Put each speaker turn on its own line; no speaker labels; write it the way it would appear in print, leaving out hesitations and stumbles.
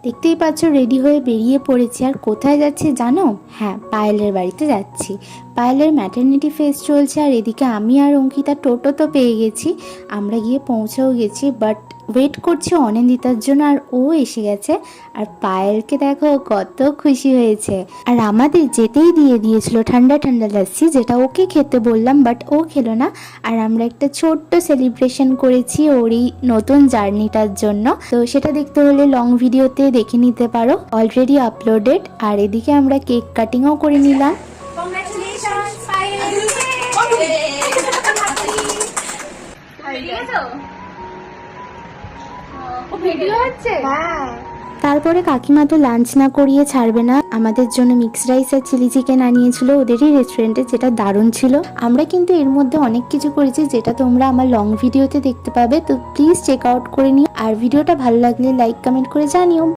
দেখতেই পাচ্ছ রেডি হয়ে বেরিয়ে পড়েছি। আর কোথায় যাচ্ছি জানো? হ্যাঁ, পায়েলের বাড়িতে যাচ্ছি। পায়েলের ম্যাটারনিটি ফেস্ট চলছে, আর এদিকে আমি আর অঙ্কিতা টোটো তো পেয়ে গেছি, আমরা গিয়ে পৌঁছেও গেছি। বাট ওয়েট করছি অনিন্দিতার জন্য, আর ও এসে গেছে। আর পায়েলকে দেখো কত খুশি হয়েছে। আর আমাদের যেতেই দিয়েছিল ঠান্ডা ঠান্ডা লাস্সি, যেটা ওকে খেতে বললাম বাট ও খেলো না। আর আমরা একটা ছোট্ট সেলিব্রেশন করেছি ওর এই নতুন জার্নিটার জন্য। তো সেটা দেখতে হলে লং ভিডিওতে দেখে নিতে পারো, অলরেডি আপলোডেড। আর এদিকে আমরা কেক কাটিংও করে নিলাম। তারপরে কাকিমা তো লাঞ্চ না করিয়ে ছাড়বে না, আমাদের জন্য মিক্স রাইস আর চিলি চিকেন আনিয়েছিল ওদেরই রেস্টুরেন্টে, যেটা দারুণ ছিল। আমরা কিন্তু এর মধ্যে অনেক কিছু করেছি, যেটা তোমরা আমার লং ভিডিওতে দেখতে পাবে। তো প্লিজ চেক আউট করে নিও, আর ভিডিওটা ভালো লাগলে লাইক কমেন্ট করে জানিও।